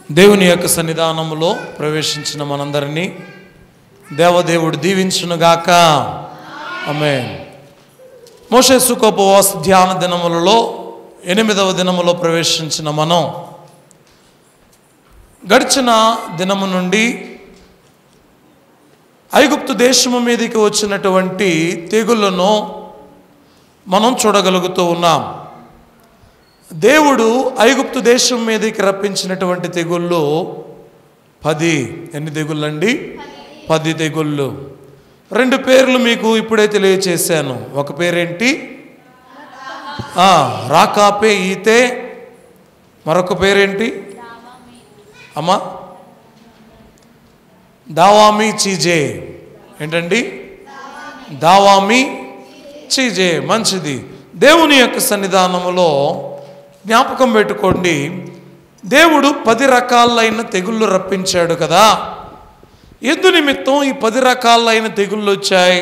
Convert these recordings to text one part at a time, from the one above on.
దేవుని యొక్క సన్నిధానములో ప్రవేశించిన మనందరినీ దేవదేవుడు దీవించునుగాక. ఆమేన్. మోషే సుఖోపవాస ధ్యాన దినములలో 8వ దినములో ప్రవేశించిన మనం గడిచిన దినము నుండి ఐగుప్తు దేశము మీదకి వచ్చినటువంటి తెగుళ్లను మనం చూడగలుగుతూ ఉన్నాం. దేవుడు ఐగుప్తు దేశం మీదకి రప్పించినటువంటి తెగుళ్ళు 10. ఎన్ని తెగుళ్ళండి? 10 తెగుళ్ళు. 2 పేర్లు మీకు ఇప్పుడే తెలియచేశాను. ఒక పేరేంటి? రాకాపే ఈతే. మరొక పేరేంటి అమ్మా? దావామి చీజే. ఏంటండి? దావామి చీజే. మంచిది. దేవుని యొక్క సన్నిధానములో జ్ఞాపకం పెట్టుకోండి, దేవుడు 10 రకాలైన తెగుళ్ళు రప్పించాడు కదా. ఎందు నిమిత్తం ఈ 10 రకాలైన తెగుళ్ళు వచ్చాయి?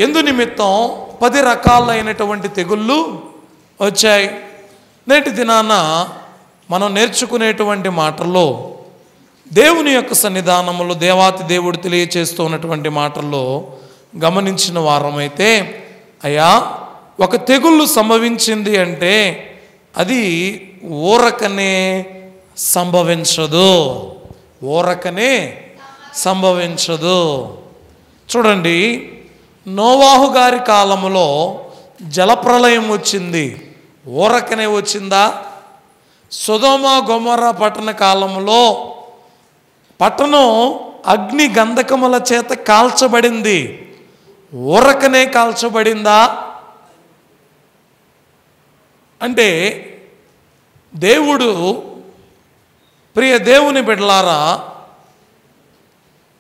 ఎందు నిమిత్తం 10 రకాలైనటువంటి తెగుళ్ళు వచ్చాయి? నేటి దినాన మనం నేర్చుకునేటువంటి మాటల్లో దేవుని యొక్క సన్నిధానములో దేవాతి దేవుడు తెలియచేస్తూ ఉన్నటువంటి మాటల్లో గమనించిన వారమైతే, అయ్యా ఒక తెగుళ్ళు సంభవించింది అంటే అది ఊరకనే సంభవించదు. ఊరకనే సంభవించదు. చూడండి, నోవాహు గారి కాలంలో జలప్రలయం వచ్చింది. ఊరకనే వచ్చిందా? సొదొమ గొమొర్రా పట్టణ కాలంలో పట్టణం అగ్ని గంధకముల చేత కాల్చబడింది. ఊరకనే కాల్చబడిందా? అంటే దేవుడు, ప్రియ దేవుని బిడ్డలారా,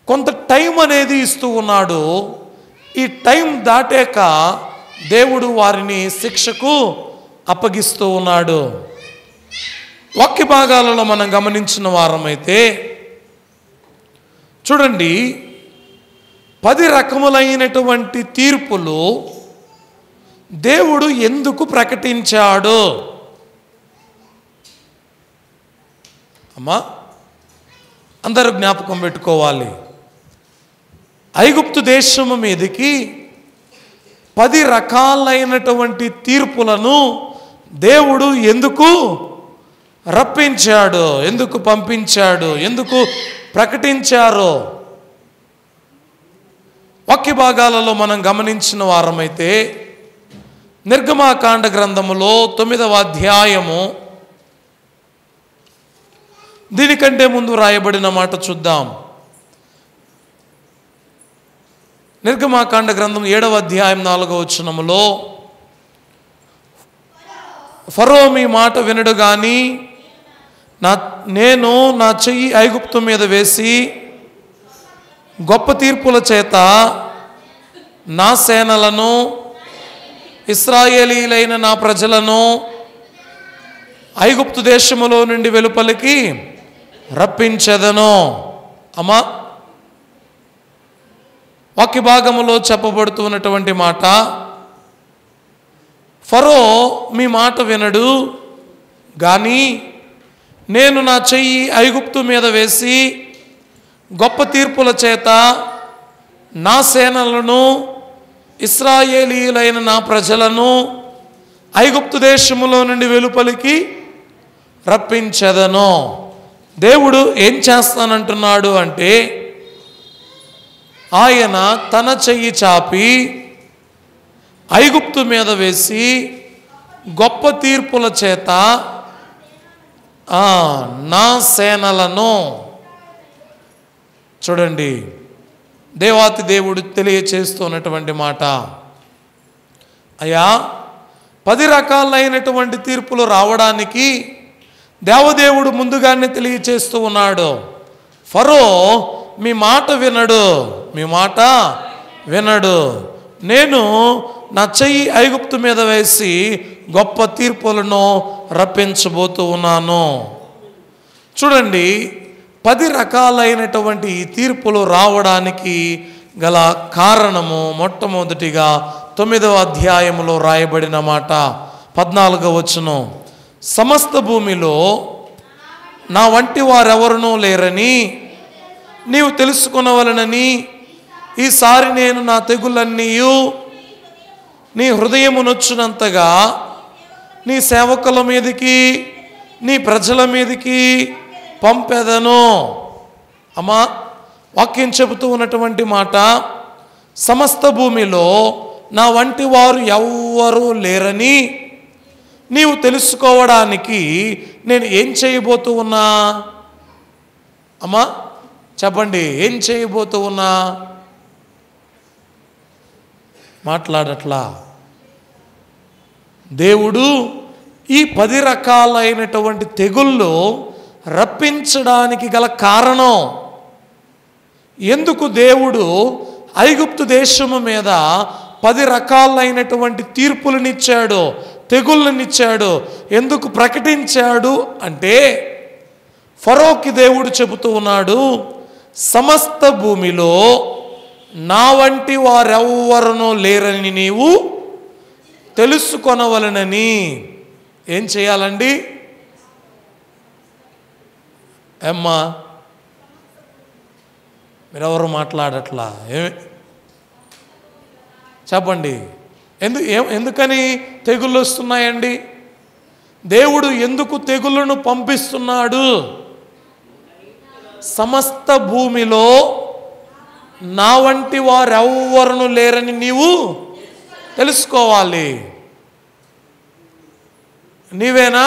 కొంత టైం అనేది ఇస్తూ ఉన్నాడు. ఈ టైం దాటాక దేవుడు వారిని శిక్షకు అప్పగిస్తూ ఉన్నాడు. వాక్య భాగాలలో మనం గమనించిన వారమైతే చూడండి, 10 రకములైనటువంటి తీర్పులు దేవుడు ఎందుకు ప్రకటించాడు? అమ్మా, అందరూ జ్ఞాపకం పెట్టుకోవాలి. ఐగుప్తు దేశము మీదకి 10 రకాలైనటువంటి తీర్పులను దేవుడు ఎందుకు రప్పించాడు? ఎందుకు పంపించాడు? ఎందుకు ప్రకటించారు? వాక్య భాగాలలో మనం గమనించిన వారమైతే నిర్గమాకాండ గ్రంథములో 9వ అధ్యాయము, దీనికంటే ముందు రాయబడిన మాట చూద్దాం. నిర్గమాకాండ గ్రంథం 7వ అధ్యాయం 4వ వచనములో, ఫరో మీ మాట వినడు గాని నేను నా చెయ్యి ఐగుప్తు మీద వేసి గొప్ప తీర్పుల చేత నా సేనలను ఇశ్రాయేలీలైన నా ప్రజలను ఐగుప్తు దేశములో నుండి వెలుపలికి రప్పించెదను. అమ్మా, వాక్య భాగములో చెప్పబడుతున్నటువంటి మాట, ఫరో మీ మాట వినడు కానీ నేను నా చెయ్యి ఐగుప్తు మీద వేసి గొప్ప తీర్పుల చేత నా సేనలను ఇశ్రాయేలీలైన నా ప్రజలను ఐగుప్తు దేశములో నుండి వెలుపలికి రప్పించెదను. దేవుడు ఏం చేస్తానంటున్నాడు అంటే, ఆయన తన చెయ్యి చాపి ఐగుప్తు మీద వేసి గొప్ప తీర్పుల చేత నా సేనలను, చూడండి దేవాతి దేవుడు తెలియచేస్తున్నటువంటి మాట, అయ్యా 10 రకాలైనటువంటి తీర్పులు రావడానికి దేవదేవుడు ముందుగానే తెలియచేస్తూ ఉన్నాడు. ఫరో మీ మాట వినడు, మీ మాట వినడు. నేను నా చెయ్యి ఐగుప్తు మీద వేసి గొప్ప తీర్పులను రప్పించబోతూ ఉన్నాను. చూడండి, 10 రకాలైనటువంటి ఈ తీర్పులు రావడానికి గల కారణము మొట్టమొదటిగా 9వ అధ్యాయములో రాయబడిన మాట 14వ వచనం, సమస్త భూమిలో నా వంటి వారెవరునూ లేరని నీవు తెలుసుకొనవలెనని ఈసారి నేను నా తెగులన్నీయు నీ హృదయమునొచ్చునంతగా నీ సేవకుల మీదకి నీ ప్రజల మీదకి పంపెదను. అమ్మా, వాక్యం చెబుతూ ఉన్నటువంటి మాట, సమస్త భూమిలో నా వంటి వారు ఎవ్వరూ లేరని నీవు తెలుసుకోవడానికి నేను ఏం చేయబోతూ ఉన్నా? అమ్మా చెప్పండి, ఏం చేయబోతూ ఉన్నా? మాట్లాడట్లా. దేవుడు ఈ 10 రకాలైనటువంటి తెగుళ్ళు రప్పించడానికి గల కారణం, ఎందుకు దేవుడు ఐగుప్తు దేశము మీద 10 రకాలైనటువంటి తీర్పులనిచ్చాడు, తెగుళ్ళనిచ్చాడు, ఎందుకు ప్రకటించాడు అంటే, ఫరోకి దేవుడు చెబుతూ ఉన్నాడు, సమస్త భూమిలో నా వంటి వారెవ్వరునూ లేరని నీవు తెలుసుకొనవలెనని. ఏం చేయాలండి? ఏమ్మా మీరెవరు మాట్లాడట్లా? చెప్పండి, ఎందుకని తెగుళ్ళు వస్తున్నాయండి? దేవుడు ఎందుకు తెగుళ్ళను పంపిస్తున్నాడు? సమస్త భూమిలో నా వంటి వారెవ్వరును లేరని నీవు తెలుసుకోవాలి. నీవేనా?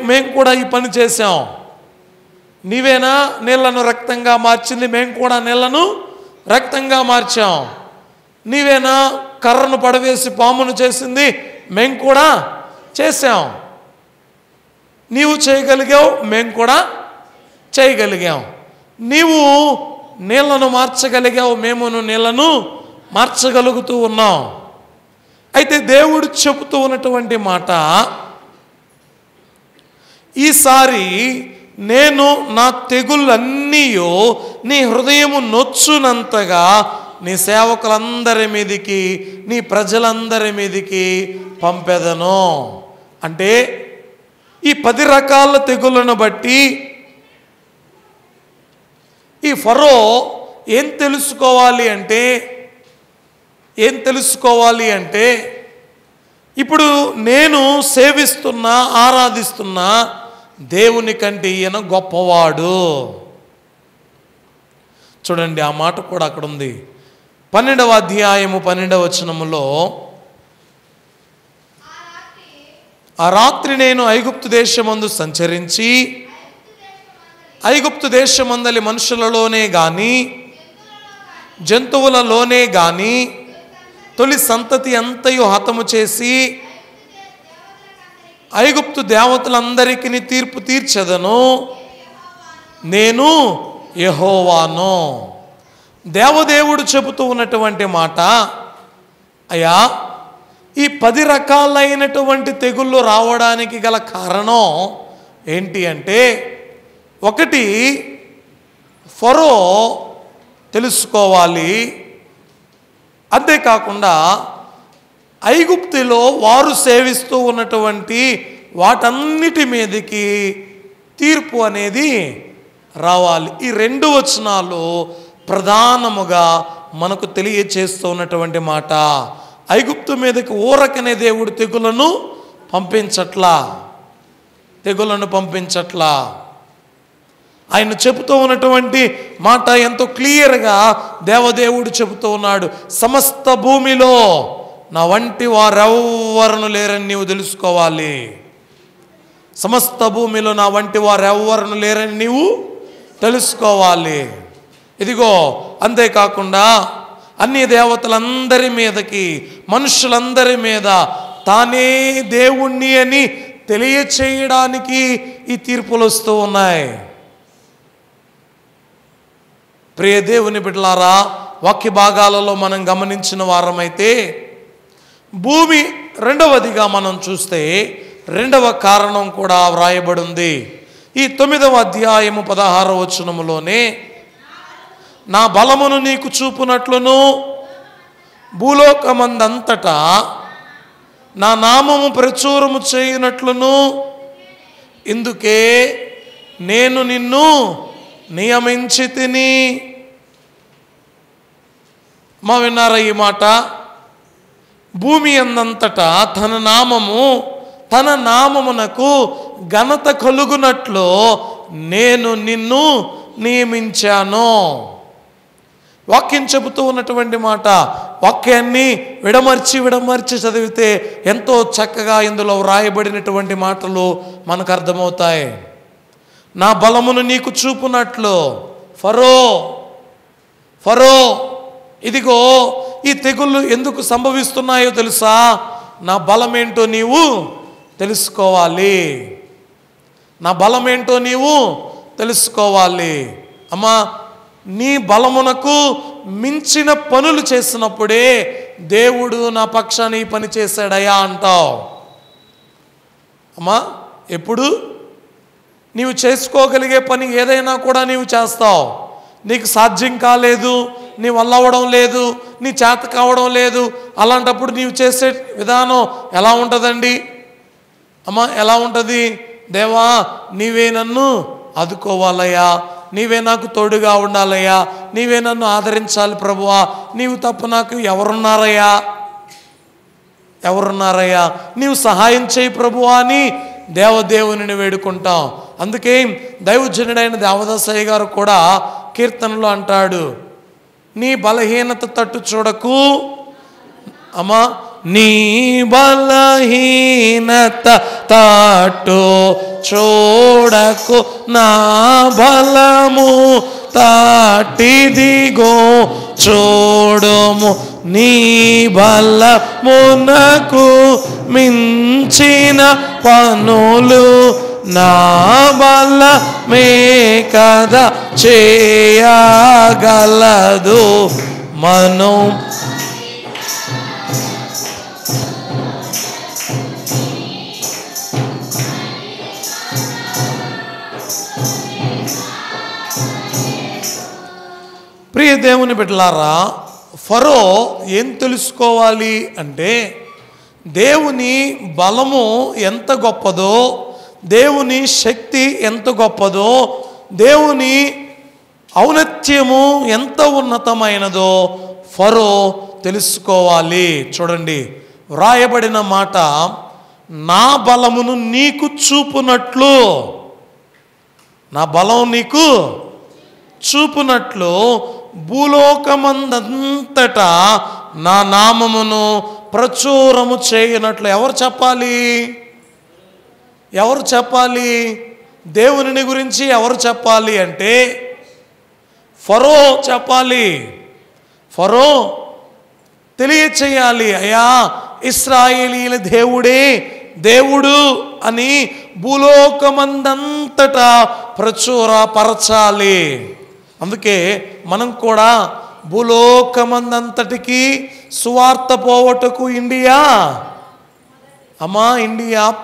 మేము కూడా ఈ పని చేసాం. నీవేనా నీళ్లను రక్తంగా మార్చింది? మేము కూడా నీళ్లను రక్తంగా మార్చాం. నీవేనా కర్రను పడవేసి పామును చేసింది? మేము కూడా చేసాం. నీవు చేయగలిగావు, మేము కూడా చేయగలిగాం. నీవు నీళ్లను మార్చగలిగావు, మేమును నీళ్లను మార్చగలుగుతూ ఉన్నాం. అయితే దేవుడు చెబుతూ ఉన్నటువంటి మాట, ఈసారి నేను నా తెగుళ్ళన్నీ నీ హృదయము నొచ్చునంతగా నీ సేవకులందరి మీదికి, నీ ప్రజలందరి మీదికి పంపెదను. అంటే ఈ 10 రకాల తెగుళ్ళను బట్టి ఈ ఫరో ఏం తెలుసుకోవాలి అంటే, ఇప్పుడు నేను సేవిస్తున్నా, ఆరాధిస్తున్నా దేవుని కంటే ఈయన గొప్పవాడు. చూడండి, ఆ మాట కూడా అక్కడ ఉంది. 12వ అధ్యాయము 12వ వచనములో, ఆ రాత్రి నేను ఐగుప్తు దేశమందు సంచరించి ఐగుప్తు దేశమందలి మనుషులలోనే గాని జంతువులలోనే గాని తొలి సంతతి అంతయు హతము చేసి ఐగుప్తు దేవతలందరికీ తీర్పు తీర్చెదను. నేను యెహోవాను. దేవదేవుడు చెబుతూ ఉన్నటువంటి మాట, అయ్యా ఈ 10 రకాలైనటువంటి తెగుళ్ళు రావడానికి గల కారణం ఏంటి అంటే, ఒకటి ఫరో తెలుసుకోవాలి. అంతేకాకుండా ఐగుప్తులో వారు సేవిస్తూ ఉన్నటువంటి వాటన్నిటి మీదకి తీర్పు అనేది రావాలి. ఈ 2 వచనాలు ప్రధానముగా మనకు తెలియచేస్తూ ఉన్నటువంటి మాట. ఐగుప్తు మీదకి ఊరకనే దేవుడు తెగులను పంపించట్లా. ఆయన చెబుతూ ఉన్నటువంటి మాట ఎంతో క్లియర్గా దేవదేవుడు చెబుతూ ఉన్నాడు. సమస్త భూమిలో నా వంటి వారెవ్వరును లేరని నీవు తెలుసుకోవాలి. సమస్త భూమిలో నా వంటి వారెవ్వరును లేరని నీవు తెలుసుకోవాలి. ఇదిగో, అంతేకాకుండా అన్ని దేవతలందరి మీదకి, మనుషులందరి మీద తానే దేవుణ్ణి అని తెలియచేయడానికి ఈ తీర్పులు వస్తూ ఉన్నాయి. ప్రియ దేవుని బిడ్డలారా, వాక్య భాగాలలో మనం గమనించిన వారమైతే, భూమి రెండవదిగా మనం చూస్తే 2వ కారణం కూడా వ్రాయబడి ఉంది. ఈ 9వ అధ్యాయము 16వ వచనములోనే, నా బలమును నీకు చూపునట్లును భూలోకమందంతటా నా నామము ప్రచురము చేయునట్లును ఇందుకే నేను నిన్ను నియమించితిని. మా విన్నారా ఈ మాట? భూమి అందంతటా తన నామమునకు ఘనత కలుగునట్లు నేను నిన్ను నియమించాను. వాక్యం చెబుతూ ఉన్నటువంటి మాట. వాక్యాన్ని విడమర్చి చదివితే ఎంతో చక్కగా ఇందులో వ్రాయబడినటువంటి మాటలు మనకు అర్థమవుతాయి. నా బలమును నీకు చూపునట్లు ఫరో ఇదిగో ఈ తెగుళ్ళు ఎందుకు సంభవిస్తున్నాయో తెలుసా? నా బలమేంటో నీవు తెలుసుకోవాలి. నా బలమేంటో నీవు తెలుసుకోవాలి. అమ్మా, నీ బలమునకు మించిన పనులు చేసినప్పుడే దేవుడు నా పక్షాన ఈ పని చేశాడయ్యా అంటావు. అమ్మా, ఎప్పుడు నీవు చేసుకోగలిగే పని ఏదైనా కూడా నీవు చేస్తావు. నీకు సాధ్యం కాలేదు, నీ వల్ల అవ్వడం లేదు, నీ చేత కావడం లేదు. అలాంటప్పుడు నీవు చేసే విధానం ఎలా ఉంటుందండి? అమ్మా, ఎలా ఉంటుంది? దేవా, నీవే నన్ను ఆదుకోవాలయ్యా, నీవే నాకు తోడుగా ఉండాలయ్యా, నీవే నన్ను ఆదరించాలి ప్రభువా, నీవు తప్ప నాకు ఎవరున్నారయ్యా, నీవు సహాయం చేయి ప్రభువా అని దేవదేవుని వేడుకుంటాం. అందుకే దైవజనుడైన దేవదాసయ్య గారు కూడా కీర్తనలో అంటాడు, నీ బలహీనత తట్టు చూడకు. అమ్మా, నీ బలహీనత తట్టు చూడకు, నా బలము తాటిదిగో చూడుము, నీ బలమునకు మించిన పనులు నా బలమే కదా చేయగలదు. మనం ప్రియ దేవుని బిడ్డలారా, ఫరో ఏం తెలుసుకోవాలి అంటే దేవుని బలము ఎంత గొప్పదో, దేవుని శక్తి ఎంత గొప్పదో, దేవుని ఔన్నత్యము ఎంత ఉన్నతమైనదో ఫరో తెలుసుకోవాలి. చూడండి, వ్రాయబడిన మాట, నా బలమును నీకు చూపునట్లు, నా బలం నీకు చూపునట్లు భూలోకమందంతటా నా నామమును ప్రచురము చేయనట్లు. ఎవరు చెప్పాలి? దేవుని గురించి ఎవరు చెప్పాలి అంటే ఫరో చెప్పాలి. ఫరో తెలియచేయాలి, అయ్యా ఇశ్రాయేలీల దేవుడే దేవుడు అని భూలోకమందంతటా ప్రచురపరచాలి. అందుకే మనం కూడా భూలోకమందంతటికి సువార్త పోవటకు ఇండియా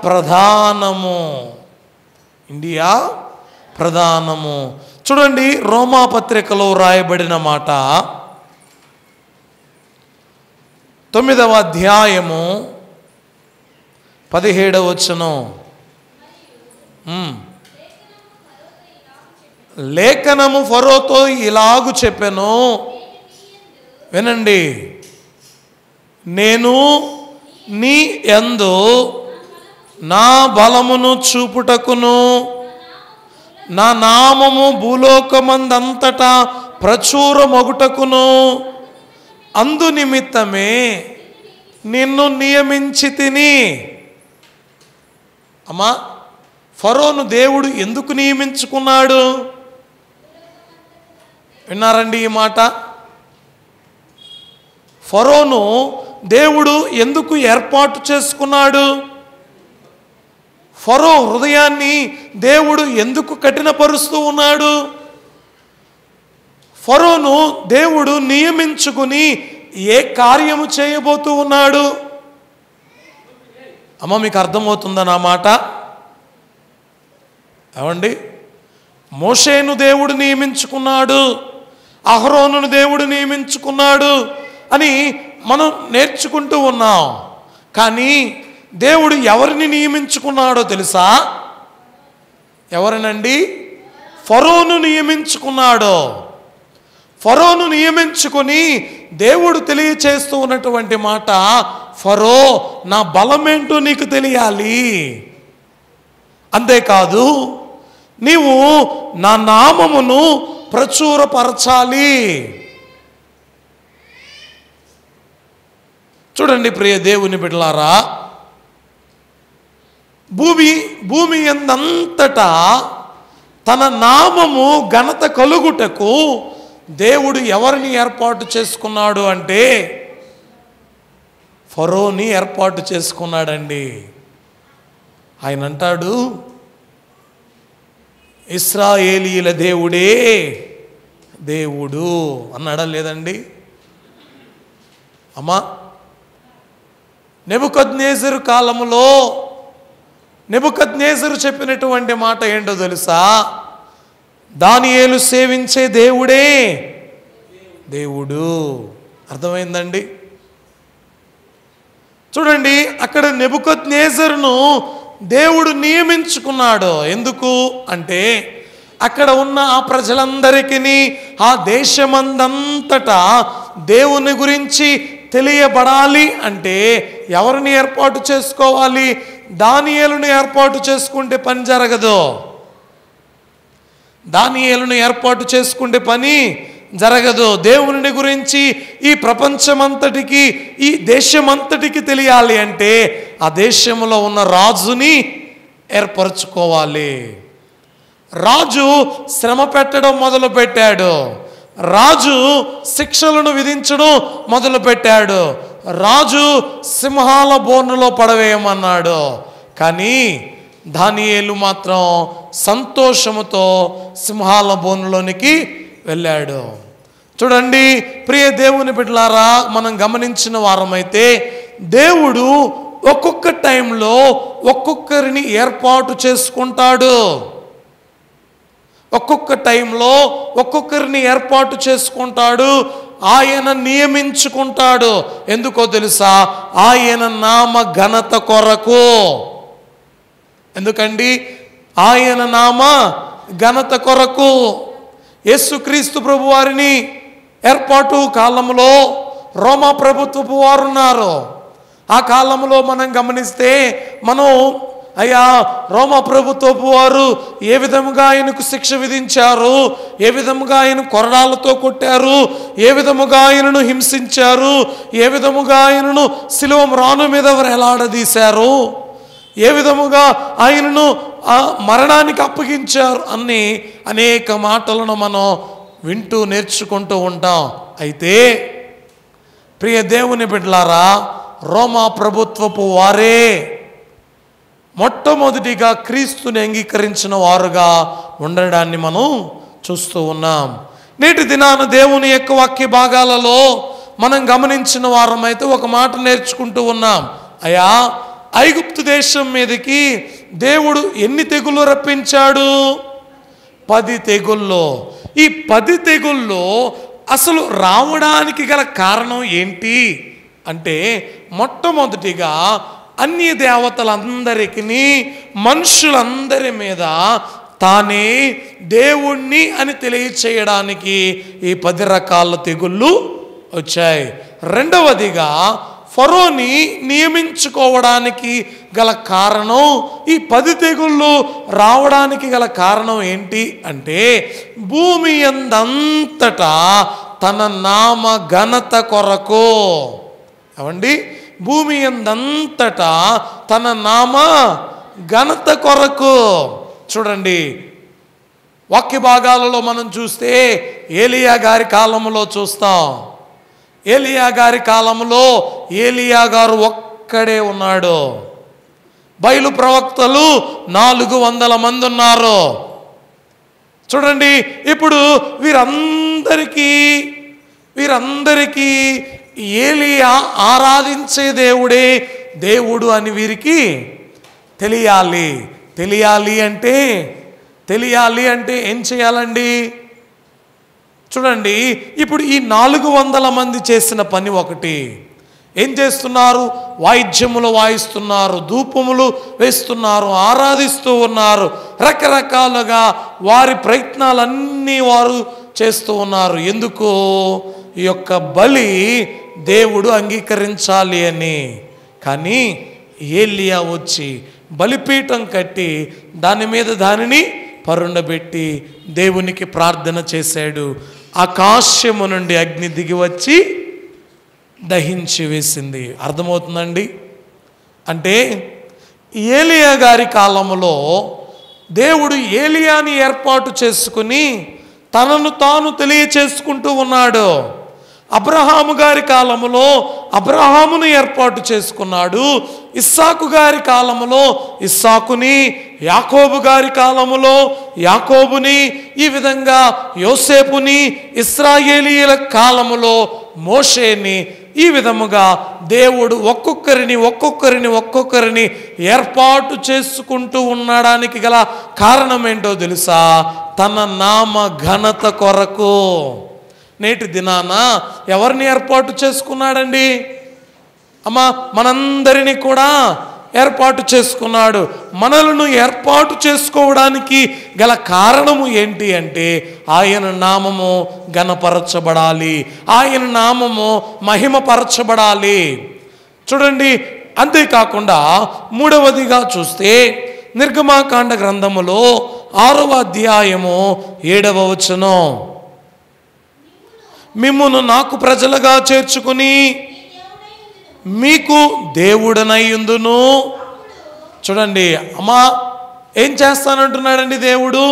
ప్రధానము. చూడండి, రోమాపత్రికలో రాయబడిన మాట 9వ అధ్యాయము 17వ వచనం. లేఖనము ఫరోతో ఇలాగు చెప్పెను, వినండి, నేను నీ యందు నా బలమును చూపుటకును నా నామము భూలోకమందంతటా ప్రచురమగుటకును అందు నిమిత్తమే నిన్ను నియమించితిని. అమ్మా, ఫరోను దేవుడు ఎందుకు నియమించుకున్నాడు? విన్నారండి ఈ మాట? ఫరోను దేవుడు ఎందుకు ఏర్పాటు చేసుకున్నాడు? ఫరో హృదయాన్ని దేవుడు ఎందుకు కఠినపరుస్తూ ఉన్నాడు? ఫరోను దేవుడు నియమించుకుని ఏ కార్యము చేయబోతూ ఉన్నాడు? అమ్మ, మీకు అర్థమవుతుందా నా మాట? ఏమండి, మోషేను దేవుడు నియమించుకున్నాడు, అహరోనును దేవుడు నియమించుకున్నాడు అని మనం నేర్చుకుంటూ ఉన్నాం. కానీ దేవుడు ఎవరిని నియమించుకున్నాడో తెలుసా? ఎవరినండి? ఫరోను నియమించుకున్నాడు. ఫరోను నియమించుకొని దేవుడు తెలియచేస్తూ ఉన్నటువంటి మాట, ఫరో, నా బలమేంటో నీకు తెలియాలి. అంతేకాదు, నీవు నా నామమును ప్రచురపరచాలి. చూడండి ప్రియ దేవుని బిడ్డలారా, భూమి ఎందంతటా తన నామము ఘనత కలుగుటకు దేవుడు ఎవరిని ఏర్పాటు చేసుకున్నాడు అంటే ఫరోని ఏర్పాటు చేసుకున్నాడండి. ఆయన అంటాడు, ఇశ్రాయేలీల దేవుడే దేవుడు అన్నాడా లేదండి? అమ్మా, నెబుకద్నెజరు కాలంలో నెబుకద్నెజరు చెప్పినటువంటి మాట ఏంటో తెలుసా? దానియేలు సేవించే దేవుడే దేవుడు. అర్థమైందండి? చూడండి, అక్కడ నెబుకద్నెజరును దేవుడు నియమించుకున్నాడు. ఎందుకు అంటే అక్కడ ఉన్న ఆ ప్రజలందరికీ, ఆ దేశమందంతటా దేవుని గురించి తెలియబడాలి అంటే ఎవరిని ఏర్పాటు చేసుకోవాలి? దానియేలును ఏర్పాటు చేసుకుంటే పని జరగదు. దానియేలును ఏర్పాటు చేసుకుంటే పని జరగదు. దేవుని గురించి ఈ ప్రపంచమంతటికి, ఈ దేశమంతటికి తెలియాలి అంటే ఆ దేశంలో ఉన్న రాజుని ఏర్పరచుకోవాలి. రాజు శ్రమ పెట్టడం మొదలుపెట్టాడు. రాజు శిక్షలను విధించడం మొదలుపెట్టాడు. రాజు సింహాల బోనులో పడవేయమన్నాడు. కానీ దానియేలు మాత్రం సంతోషముతో సింహాల బోనులోనికి వెళ్ళాడు. చూడండి ప్రియ దేవుని బిడ్డలారా, మనం గమనించిన వారమైతే దేవుడు ఒక్కొక్క టైంలో ఒక్కొక్కరిని ఏర్పాటు చేసుకుంటాడు. ఒక్కొక్క టైంలో ఒక్కొక్కరిని ఏర్పాటు చేసుకుంటాడు. ఆయన నియమించుకుంటాడు. ఎందుకో తెలుసా? ఆయన నామ ఘనత కొరకు. ఎందుకండి? ఆయన నామ ఘనత కొరకు. యేసుక్రీస్తు ప్రభు వారిని ఏర్పాటు కాలంలో రోమా ప్రభుత్వపు వారు ఉన్నారు. ఆ కాలంలో మనం గమనిస్తే మనం, అయ్యా, రోమా ప్రభుత్వపు వారు ఏ విధముగా ఆయనకు శిక్ష విధించారు, ఏ విధముగా ఆయన కొరడాలతో కొట్టారు, ఏ విధముగా ఆయనను హింసించారు, ఏ విధముగా ఆయనను శిలువ మ్రాను మీద వేలాడదీశారు, ఏ విధముగా ఆయనను మరణానికి అప్పగించారు అన్ని అనేక మాటలను మనం వింటూ నేర్చుకుంటూ ఉంటాం. అయితే ప్రియ దేవుని బిడ్డలారా, రోమా ప్రభుత్వపు వారే మొట్టమొదటిగా క్రీస్తుని అంగీకరించిన వారుగా ఉండడాన్ని మనం చూస్తూ ఉన్నాం. నేటి దినాన దేవుని యొక్క వాక్య భాగాలలో మనం గమనించిన వారమైతే ఒక మాట నేర్చుకుంటూ ఉన్నాం. అయ్యా, ఐగుప్తు దేశం మీదకి దేవుడు ఎన్ని తెగుళ్ళు రప్పించాడు? 10 తెగుళ్ళు. ఈ 10 తెగుళ్ళు అసలు రావడానికి గల కారణం ఏంటి అంటే, మొట్టమొదటిగా అన్య దేవతలందరికీ, మనుషులందరి మీద తానే దేవుణ్ణి అని తెలియచేయడానికి ఈ 10 రకాల తెగుళ్ళు వచ్చాయి. రెండవదిగా ఫరోని నియమించుకోవడానికి గల కారణం, ఈ 10 తెగుళ్ళు రావడానికి గల కారణం ఏంటి అంటే, భూమి యందంతటా తన నామ ఘనత కొరకు. ఏమండి? భూమి యందంతటా తన నామ ఘనత కొరకు. చూడండి, వాక్య భాగాలలో మనం చూస్తే ఏలియా గారి కాలంలో చూస్తాం. ఏలియా గారి కాలంలో ఏలియా గారు ఒక్కడే ఉన్నాడు. బయలు ప్రవక్తలు 400 మంది ఉన్నారు. చూడండి, ఇప్పుడు వీరందరికీ ఏలియా ఆరాధించే దేవుడే దేవుడు అని వీరికి తెలియాలి. తెలియాలి అంటే ఏం చేయాలండి? చూడండి, ఇప్పుడు ఈ 400 మంది చేసిన పని ఒకటి. ఏం చేస్తున్నారు? వాయిద్యములు వాయిస్తున్నారు, ధూపములు వేస్తున్నారు, ఆరాధిస్తూ ఉన్నారు. రకరకాలుగా వారి ప్రయత్నాలన్నీ వారు చేస్తూ ఉన్నారు. ఎందుకు? ఈ యొక్క బలి దేవుడు అంగీకరించాలి అని. కానీ ఏలియా వచ్చి బలిపీఠం కట్టి దాని మీద దానిని పరుండబెట్టి దేవునికి ప్రార్థన చేశాడు. ఆకాశము నుండి అగ్ని దిగి వచ్చి దహించి వేసింది. అర్థమవుతుందండి? అంటే ఏలియా గారి కాలంలో దేవుడు ఏలియాని ఏర్పాటు చేసుకుని తనను తాను తెలియచేసుకుంటూ ఉన్నాడు. అబ్రహాము గారి కాలములో అబ్రహామును ఏర్పాటు చేసుకున్నాడు. ఇస్సాకు గారి కాలములో ఇస్సాకుని, యాకోబు గారి కాలములో యాకోబుని, ఈ విధంగా యోసేపుని, ఇశ్రాయేలీయుల కాలములో మోషేని, ఈ విధముగా దేవుడు ఒక్కొక్కరిని ఏర్పాటు చేసుకుంటూ ఉండడానికి గల కారణం ఏంటో తెలుసా? తన నామ ఘనత కొరకు. నేటి దినాన ఎవరిని ఏర్పాటు చేసుకున్నాడండి? అమ్మా, మనందరినీ కూడా ఏర్పాటు చేసుకున్నాడు. మనలను ఏర్పాటు చేసుకోవడానికి గల కారణము ఏంటి అంటే ఆయన నామము ఘనపరచబడాలి, ఆయన నామము మహిమపరచబడాలి. చూడండి, అంతేకాకుండా మూడవదిగా చూస్తే నిర్గమాకాండ గ్రంథములో 6వ అధ్యాయము 7వ వచనం, మిమ్మును నాకు ప్రజలుగా చేర్చుకుని మీకు దేవుడనయ్యుందును. చూడండి అమ్మా, ఏం చేస్తానంటున్నాడండి దేవుడు?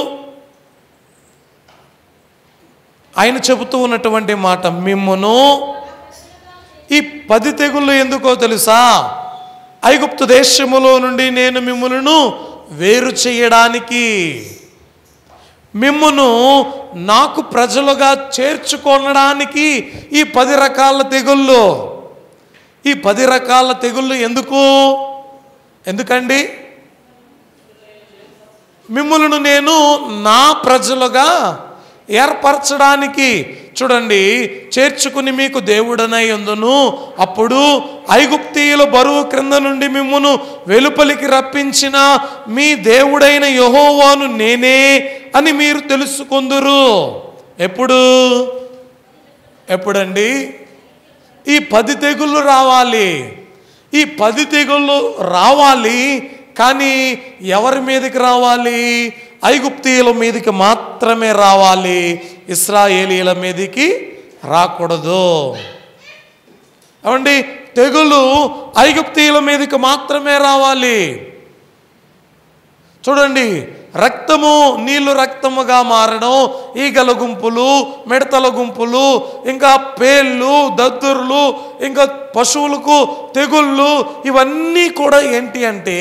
ఆయన చెబుతూ ఉన్నటువంటి మాట, మిమ్మును. ఈ 10 తెగుళ్ళు ఎందుకో తెలుసా? ఐగుప్తు దేశములో నుండి నేను మిమ్ములను వేరు చేయడానికి, మిమ్మును నాకు ప్రజలుగా చేర్చుకొనడానికి ఈ 10 రకాల తెగుళ్ళు. ఈ 10 రకాల తెగుళ్ళు ఎందుకండి? మిమ్ములను నేను నా ప్రజలుగా ఏర్పరచడానికి. చూడండి, చేర్చుకుని మీకు దేవుడనై ఉందును, అప్పుడు ఐగుప్తీయుల బరువు క్రింద నుండి మిమ్మును వెలుపలికి రప్పించిన మీ దేవుడైన యెహోవాను నేనే అని మీరు తెలుసుకొందురు. ఎప్పుడండి? ఈ 10 తెగుళ్ళు రావాలి. ఈ 10 తెగుళ్ళు రావాలి, కానీ ఎవరి మీదకి రావాలి? ఐగుప్తీయుల మీదకి మాత్రమే రావాలి, ఇశ్రాయేలీయుల మీదకి రాకూడదు. ఏమండి? తెగులు ఐగుప్తీయుల మీదకి మాత్రమే రావాలి. చూడండి, రక్తము నీళ్లు రక్తముగా మారడం, ఈగల గుంపులు, మిడతల గుంపులు, ఇంకా పేళ్ళు, దద్దుర్లు, ఇంకా పశువులకు తెగుళ్ళు, ఇవన్నీ కూడా ఏంటి అంటే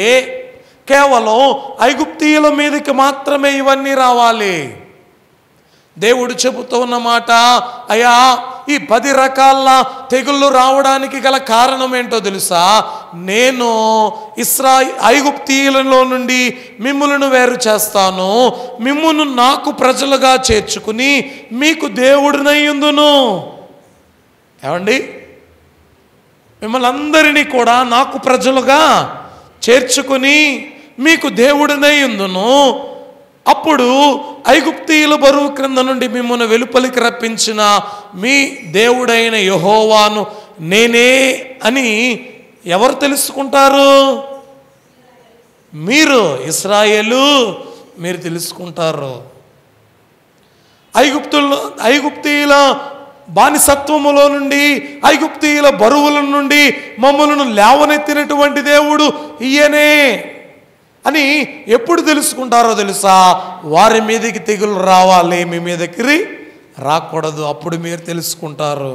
కేవలం ఐగుప్తీయుల మీదకి మాత్రమే ఇవన్నీ రావాలి. దేవుడు చెబుతూ ఉన్నమాట, అయ్యా ఈ 10 రకాల తెగుళ్ళు రావడానికి గల కారణం ఏంటో తెలుసా? నేను ఐగుప్తీయులలో నుండి మిమ్ములను వేరు చేస్తాను, మిమ్మును నాకు ప్రజలుగా చేర్చుకుని మీకు దేవుడినయ్యుందును. ఏమండి? మిమ్మల్ని అందరినీ కూడా నాకు ప్రజలుగా చేర్చుకుని మీకు దేవుడినయ్యుందును, అప్పుడు ఐగుప్తీయుల బరువు క్రింద నుండి మిమ్మల్ని వెలుపలికి రప్పించిన మీ దేవుడైన యెహోవాను నేనే అని ఎవరు తెలుసుకుంటారు? మీరు, ఇశ్రాయేలు, మీరు తెలుసుకుంటారు. ఐగుప్తీయుల బానిసత్వములో నుండి, ఐగుప్తీయుల బరువుల నుండి మమ్మలను లేవనెత్తినటువంటి దేవుడు ఈయనే అని ఎప్పుడు తెలుసుకుంటారో తెలుసా? వారి మీదకి తెగులు రావాలి, మీ మీదకి రాకూడదు. అప్పుడు మీరు తెలుసుకుంటారు.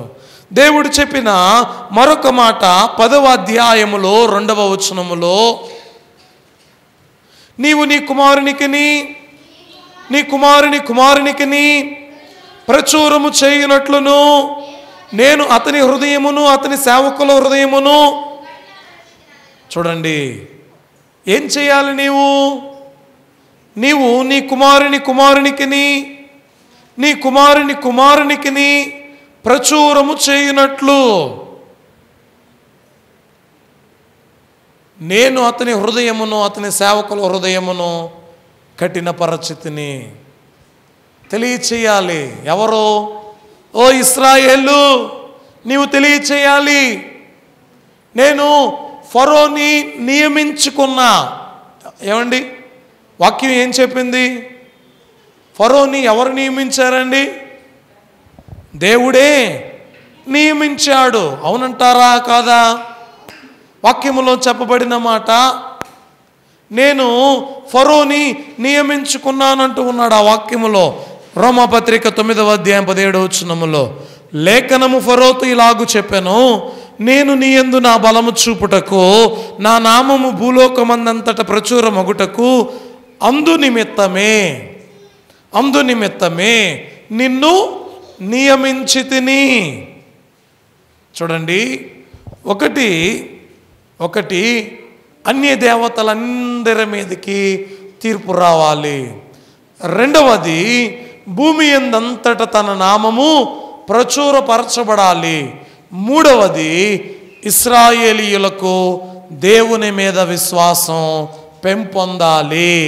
దేవుడు చెప్పిన మరొక మాట 10వ అధ్యాయములో 2వ వచనములో, నీవు నీ కుమారునికిని ప్రచురము చేయునట్లును నేను అతని హృదయమును అతని సేవకుల హృదయమును. చూడండి, ఏం చేయాలి? నీవు నీ కుమారునికిని ప్రచురము చేయునట్లు. నేను అతని హృదయమును అతని సేవకుల హృదయమును కఠినపరచితిని. తెలియచేయాలి. ఎవరు? ఓ ఇశ్రాయేలు, నీవు తెలియచేయాలి. నేను ఫరోని నియమించుకున్నా. ఏమండి వాక్యం ఏం చెప్పింది? ఫరోని ఎవరు నియమించారండి? దేవుడే నియమించాడు. అవునంటారా కాదా? వాక్యములో చెప్పబడిన మాట, నేను ఫరోని నియమించుకున్నానంటూ ఉన్నాడు ఆ వాక్యములో. రోమాపత్రిక 9వ అధ్యాయం 17వ వచనములో లేఖనము ఫరోతో ఇలాగు చెప్పెను, నేను నీ యందు నా బలము చూపుటకు, నా నామము భూలోకమందంతట ప్రచురమగుటకు అందు నిమిత్తమే నిన్ను నియమించితిని. చూడండి, ఒకటి అన్య దేవతలందరి మీదకి తీర్పు రావాలి. రెండవది, భూమి యందంతట తన నామము ప్రచురపరచబడాలి. మూడవది, ఇశ్రాయేలీయులకు దేవుని మీద విశ్వాసం పెంపొందాలి.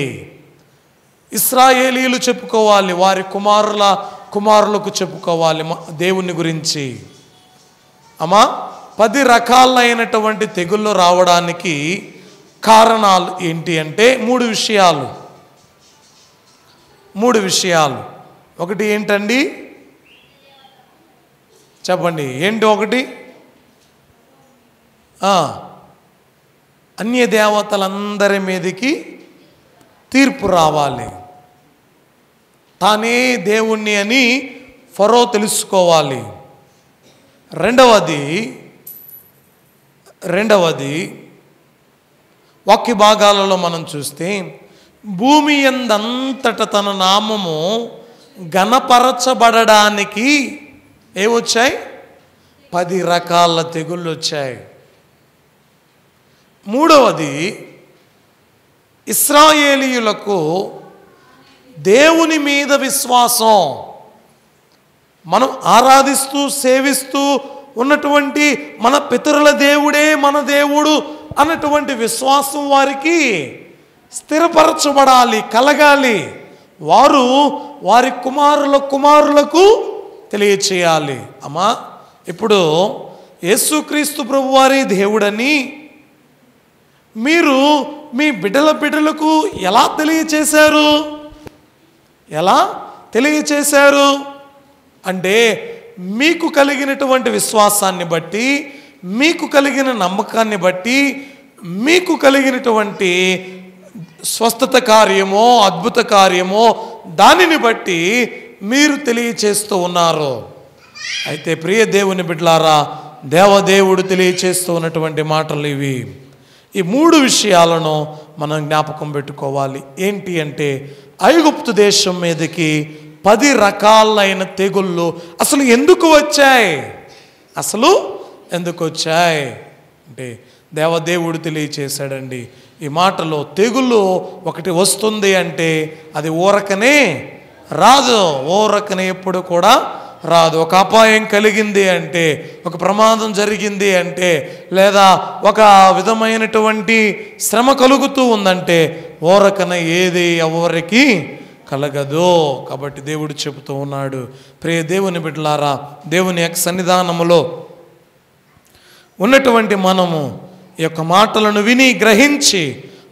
ఇశ్రాయేలీయులు చెప్పుకోవాలి, వారి కుమారులకు చెప్పుకోవాలి దేవుని గురించి. అమ్మా, 10 రకాలైనటువంటి తెగుళ్ళు రావడానికి కారణాలు ఏంటి అంటే 3 విషయాలు. ఒకటి ఏంటండి? చెప్పండి, ఏంటి ఒకటి? అన్య దేవతలందరి మీదకి తీర్పు రావాలి. తానే దేవుణ్ణి అని ఫరో తెలుసుకోవాలి. రెండవది వాక్య భాగాలలో మనం చూస్తే, భూమి యందంతట తన నామము ఘనపరచబడడానికి ఏమొచ్చాయి? 10 రకాల తెగుళ్ళు వచ్చాయి. మూడవది, ఇశ్రాయేలీయులకు దేవుని మీద విశ్వాసం, మనం ఆరాధిస్తూ సేవిస్తూ ఉన్నటువంటి మన పితరుల దేవుడే మన దేవుడు అన్నటువంటి విశ్వాసం వారికి స్థిరపరచబడాలి, కలగాలి. వారు వారి కుమారులకు తెలియచేయాలి. అమ్మా, ఇప్పుడు యేసుక్రీస్తు ప్రభువారి దేవుడని మీరు మీ బిడ్డలకు ఎలా తెలియచేశారు అంటే, మీకు కలిగినటువంటి విశ్వాసాన్ని బట్టి, మీకు కలిగిన నమ్మకాన్ని బట్టి, మీకు కలిగినటువంటి స్వస్థత కార్యమో అద్భుత కార్యమో దానిని బట్టి మీరు తెలియచేస్తూ ఉన్నారు. అయితే ప్రియ దేవుని బిడ్డలారా, దేవదేవుడు తెలియచేస్తూ ఉన్నటువంటి మాటలు ఇవి. ఈ 3 విషయాలను మనం జ్ఞాపకం పెట్టుకోవాలి. ఏంటి అంటే, ఐగుప్తు దేశం మీదకి 10 రకాలైన తెగుళ్ళు అసలు ఎందుకు వచ్చాయి అంటే దేవదేవుడు తెలియచేశాడండి. ఈ మాటలో తెగుళ్ళు ఒకటి వస్తుంది అంటే అది ఊరకనే రాదు. ఊరకనే ఎప్పుడు కూడా రాదు. ఒక అపాయం కలిగింది అంటే, ఒక ప్రమాదం జరిగింది అంటే, లేదా ఒక విధమైనటువంటి శ్రమ కలుగుతూ ఉందంటే ఊరకన ఏది ఎవరికి కలగదు. కాబట్టి దేవుడు చెబుతూ ఉన్నాడు, ప్రియ దేవుని బిడ్డలారా, దేవుని యొక్క సన్నిధానములో ఉన్నటువంటి మనము ఈ యొక్క మాటలను విని గ్రహించి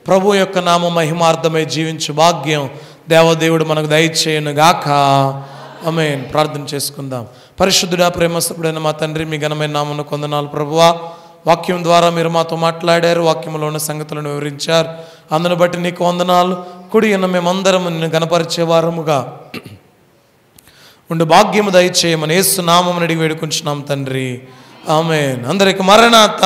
ప్రభు యొక్క నామ మహిమార్థమై జీవించు భాగ్యం దేవదేవుడు మనకు దయచేయను గాక. ఆమేన్. ప్రార్థన చేసుకుందాం. పరిశుద్ధుడా, ప్రేమస్తుడైన మా తండ్రి, మీ ఘనమైన నామమును కొందనాలు ప్రభువా. వాక్యం ద్వారా మీరు మాతో మాట్లాడారు, వాక్యంలో ఉన్న సంగతులను వివరించారు. అందును బట్టి నీకు వందనాలు. కుడి అన్న మేమందరము నిన్ను గణపరిచేవారముగా ఉండు భాగ్యము దయచేయమని యేసు నామమున అడిగి వేడుకుంటున్నాం తండ్రి. ఆమేన్. అందరికి మరణాత.